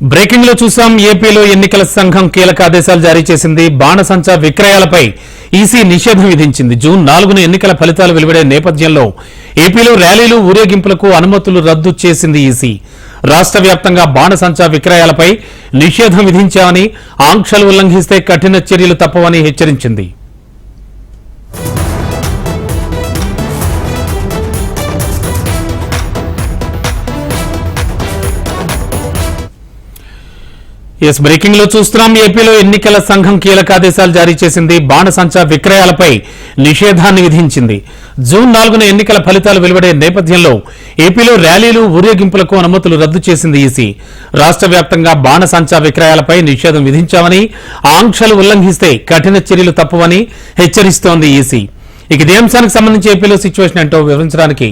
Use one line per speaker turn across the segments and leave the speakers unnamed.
Breaking లో చూసాం. ఏపీలో ఎన్నికల సంఘం కీలక ఆదేశాలు జారీ చేసింది. బాణసంచా విక్రయాలపై ఈసీ నిషేధం విధించింది. జూన్ 4న ఎన్నికల ఫలితాలు వెలువడే నేపథ్యంలో ఏపీలో ర్యాలీలు ఊరేగింపులకు అనుమతులు రద్దు చేసింది ఈసీ. రాష్ట్ర వ్యాప్తంగా బాణసంచా విక్రయాలపై నిషేధం విధించామని, ఆంక్షలు ఉల్లంఘిస్తే కఠిన చర్యలు తప్పవని హెచ్చరించింది. బ్రేకింగ్ లో చూస్తున్నాం. ఏపీలో ఎన్నికల సంఘం కీలక ఆదేశాలు జారీ చేసింది. బాణసంచా విక్రయాలపై నిషేధాన్ని విధించింది. జూన్ 4న ఎన్నికల ఫలితాలు వెలువడే నేపథ్యంలో ఏపీలో ర్యాలీలు ఊరేగింపులకు అనుమతులు రద్దు చేసింది ఈసీ. రాష్ట్ర వ్యాప్తంగా బాణసంచా విక్రయాలపై నిషేధం విధించామని, ఆంక్షలు ఉల్లంఘిస్తే కఠిన చర్యలు తప్పవని హెచ్చరిస్తోంది ఈసీ. ఇదే అంశానికి సంబంధించి ఏపీలో సిచ్యువేషన్ ఏంటో వివరించడానికి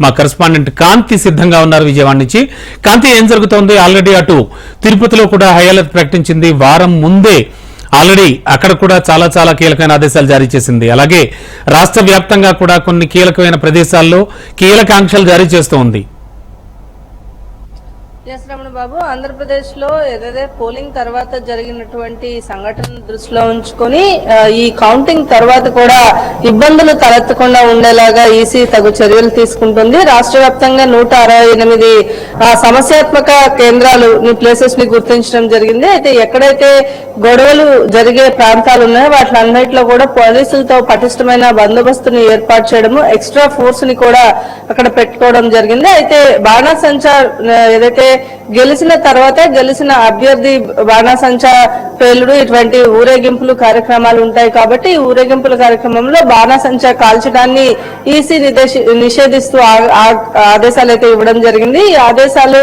మా కరెస్పాండెంట్ కాంతి సిద్ధంగా ఉన్నారు విజయవాడ నుంచి. కాంతి, ఏం జరుగుతోంది? ఆల్రెడీ అటు తిరుపతిలో కూడా హై అలర్ట్ ప్రకటించింది. వారం ముందే ఆల్రెడీ అక్కడ కూడా చాలా కీలకమైన ఆదేశాలు జారీ చేసింది. అలాగే రాష్ట్ర వ్యాప్తంగా కూడా కొన్ని కీలకమైన ప్రదేశాల్లో కీలక ఆంక్షలు జారీ చేస్తోంది.
ఎస్ రమణ బాబు, ఆంధ్రప్రదేశ్ లో ఏదైతే పోలింగ్ తర్వాత జరిగినటువంటి సంఘటన దృష్టిలో ఉంచుకొని ఈ కౌంటింగ్ తర్వాత కూడా ఇబ్బందులు తలెత్తకుండా ఉండేలాగా ఈసీ తగు చర్యలు తీసుకుంటుంది. రాష్ట్ర వ్యాప్తంగా 168 సమస్యాత్మక కేంద్రాలు ప్లేసెస్ ని గుర్తించడం జరిగింది. అయితే ఎక్కడైతే గొడవలు జరిగే ప్రాంతాలు ఉన్నాయో వాటిలన్నింటిలో కూడా పోలీసులతో పటిష్టమైన బందోబస్తుని ఏర్పాటు చేయడము, ఎక్స్ట్రా ఫోర్స్ ని కూడా అక్కడ పెట్టుకోవడం జరిగింది. అయితే బాణసంచా ఏదైతే గెలిచిన తర్వాత గెలిచిన అభ్యర్థి బాణసంచా పేలుడు ఇటువంటి ఊరేగింపులు కార్యక్రమాలు ఉంటాయి కాబట్టి ఈ ఊరేగింపుల కార్యక్రమంలో బాణసంచా కాల్చడాన్ని ఈసీ నిషేధిస్తూ ఆదేశాలు అయితే ఇవ్వడం జరిగింది. ఈ ఆదేశాలు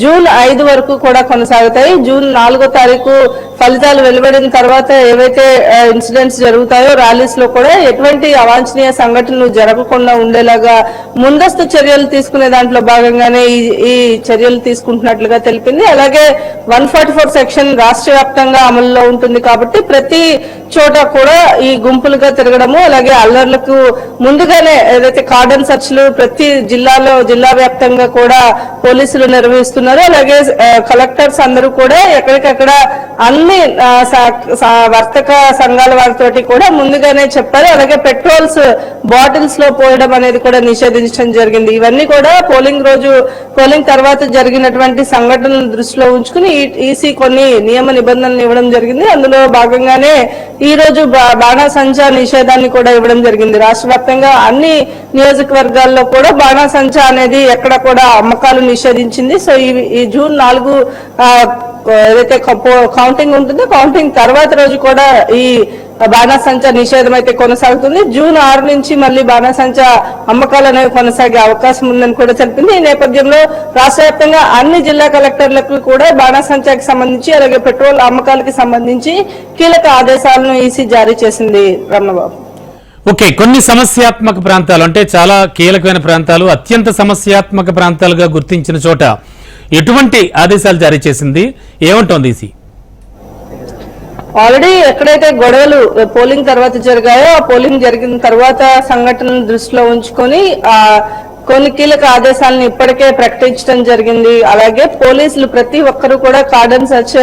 జూన్ 5 వరకు కూడా కొనసాగుతాయి. జూన్ 4వ తారీఖు ఫలితాలు వెలువడిన తర్వాత ఏవైతే ఇన్సిడెంట్స్ జరుగుతాయో ర్యాలీస్ లో కూడా ఎటువంటి అవాంఛనీయ సంఘటనలు జరగకుండా ఉండేలాగా ముందస్తు చర్యలు తీసుకునే దాంట్లో భాగంగానే ఈ చర్యలు తీసుకుంటున్నట్లుగా తెలిపింది. అలాగే 144 సెక్షన్ రాష్ట్ర వ్యాప్తంగా అమలులో ఉంటుంది కాబట్టి ప్రతి చోట కూడా ఈ గుంపులుగా తిరగడము, అలాగే అల్లర్లకు ముందుగానే ఏదైతే కార్డన్ సర్చ్లు ప్రతి జిల్లా వ్యాప్తంగా కూడా పోలీసులు నిర్వహిస్తున్నారు. అలాగే కలెక్టర్స్ అందరూ కూడా ఎక్కడికక్కడ అన్ని వర్తక సంఘాల వారితోటి కూడా ముందుగానే చెప్పారు. అలాగే పెట్రోల్స్ బాటిల్స్ లో పోయడం అనేది కూడా నిషేధించడం జరిగింది. ఇవన్నీ కూడా పోలింగ్ తర్వాత జరిగినటువంటి సంఘటనల దృష్టిలో ఉంచుకుని ఈసీ కొన్ని నియమ నిబంధనలు ఇవ్వడం జరిగింది. అందులో భాగంగానే ఈ రోజు బాణసంచా నిషేధాన్ని కూడా ఇవ్వడం జరిగింది. రాష్ట్ర వ్యాప్తంగా అన్ని నియోజకవర్గాల్లో కూడా బాణసంచా అనేది ఎక్కడ కూడా అమ్మకాలు నిషేధించింది. సో ఈ జూన్ 4 ఏదైతే కౌంటింగ్ ఉంటుందో కౌంటింగ్ తర్వాత రోజు కూడా ఈ బాణసంచా నిషేధం అయితే కొనసాగుతుంది. జూన్ 6 నుంచి మళ్ళీ బాణసంచా అమ్మకాలు అనేవి కొనసాగే అవకాశం ఉందని కూడా తెలిపింది. ఈ నేపథ్యంలో రాష్ట్ర వ్యాప్తంగా అన్ని జిల్లా కలెక్టర్లకు కూడా బాణసంచాకి సంబంధించి అలాగే పెట్రోల్ అమ్మకాలకి సంబంధించి కీలక ఆదేశాలను ఈసీ జారీ చేసింది. రమణబాబు,
ఓకే, కొన్ని సమస్యాత్మక ప్రాంతాలు అంటే చాలా కీలకమైన ప్రాంతాలు, అత్యంత సమస్యాత్మక ప్రాంతాలుగా గుర్తించిన చోట ఎటువంటి ఆదేశాలు జారీ చేసింది? ఏమంటోంది ఈసీ?
ఆల్రెడీ ఎక్కడైతే గొడవలు పోలింగ్ తర్వాత జరిగాయో ఆ పోలింగ్ జరిగిన తర్వాత సంఘటనను దృష్టిలో ఉంచుకొని కొన్ని కీలక ఆదేశాలను ఇప్పటికే ప్రకటించడం జరిగింది. అలాగే పోలీసులు ప్రతి ఒక్కరూ కూడా కార్డన్ సర్చ్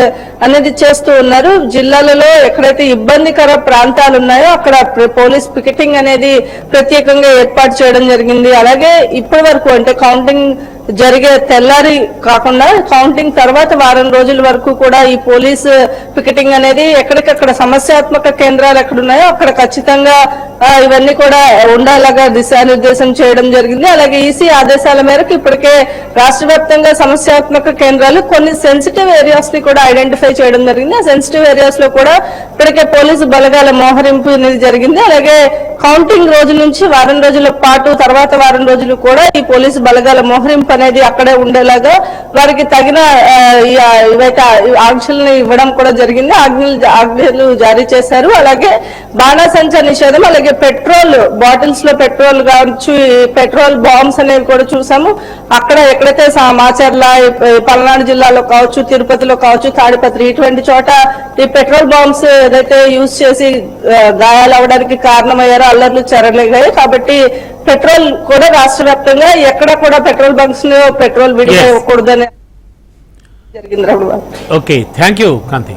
అనేది చేస్తూ ఉన్నారు. జిల్లాలలో ఎక్కడైతే ఇబ్బందికర ప్రాంతాలు ఉన్నాయో అక్కడ పోలీస్ పికెటింగ్ అనేది ప్రత్యేకంగా ఏర్పాటు చేయడం జరిగింది. అలాగే ఇప్పటి వరకు అంటే కౌంటింగ్ జరిగే తెల్లారి కాకుండా కౌంటింగ్ తర్వాత వారం రోజుల వరకు కూడా ఈ పోలీస్ పికెటింగ్ అనేది ఎక్కడికక్కడ సమస్యాత్మక కేంద్రాలు ఎక్కడున్నాయో అక్కడ ఖచ్చితంగా ఇవన్నీ కూడా ఉండేలాగా దిశానిర్దేశం చేయడం జరిగింది. అలాగే ఈసీ ఆదేశాల మేరకు ఇప్పటికే రాష్ట్ర వ్యాప్తంగా సమస్యాత్మక కేంద్రాలు కొన్ని సెన్సిటివ్ ఏరియాస్ ని కూడా ఐడెంటిఫై చేయడం జరిగింది. ఆ సెన్సిటివ్ ఏరియాస్ లో కూడా ఇప్పటికే పోలీసు బలగాల మోహరింపు అనేది జరిగింది. అలాగే కౌంటింగ్ రోజు నుంచి వారం రోజుల పాటు తర్వాత వారం రోజులు కూడా ఈ పోలీసు బలగాల మోహరింపు అనేది అక్కడే ఉండేలాగా వారికి తగిన ఆంక్షల్ని ఇవ్వడం కూడా జరిగింది. ఆజ్ఞలు జారీ చేశారు. అలాగే బాణసంచా నిషేధం, అలాగే పెట్రోల్ బాటిల్స్ లో పెట్రోల్ కావచ్చు, పెట్రోల్ బాంబ్స్ అనేవి కూడా చూసాము. అక్కడ ఎక్కడైతే మాచర్ల పల్నాడు జిల్లాలో కావచ్చు, తిరుపతిలో కావచ్చు, తాడిపత్రి ఇటువంటి చోట ఈ పెట్రోల్ బాంబ్స్ ఏదైతే యూజ్ చేసి గాయాలు అవడానికి కారణమయ్యారో అల్లర్లు చెరలేగాయి. కాబట్టి పెట్రోల్ కూడా రాష్ట్ర వ్యాప్తంగా ఎక్కడ కూడా పెట్రోల్ బంక్స్ లో పెట్రోల్ విడిగా ఇవ్వకూడదని జరిగింది రాముడు గారు.
Okay, thank you Kanthi.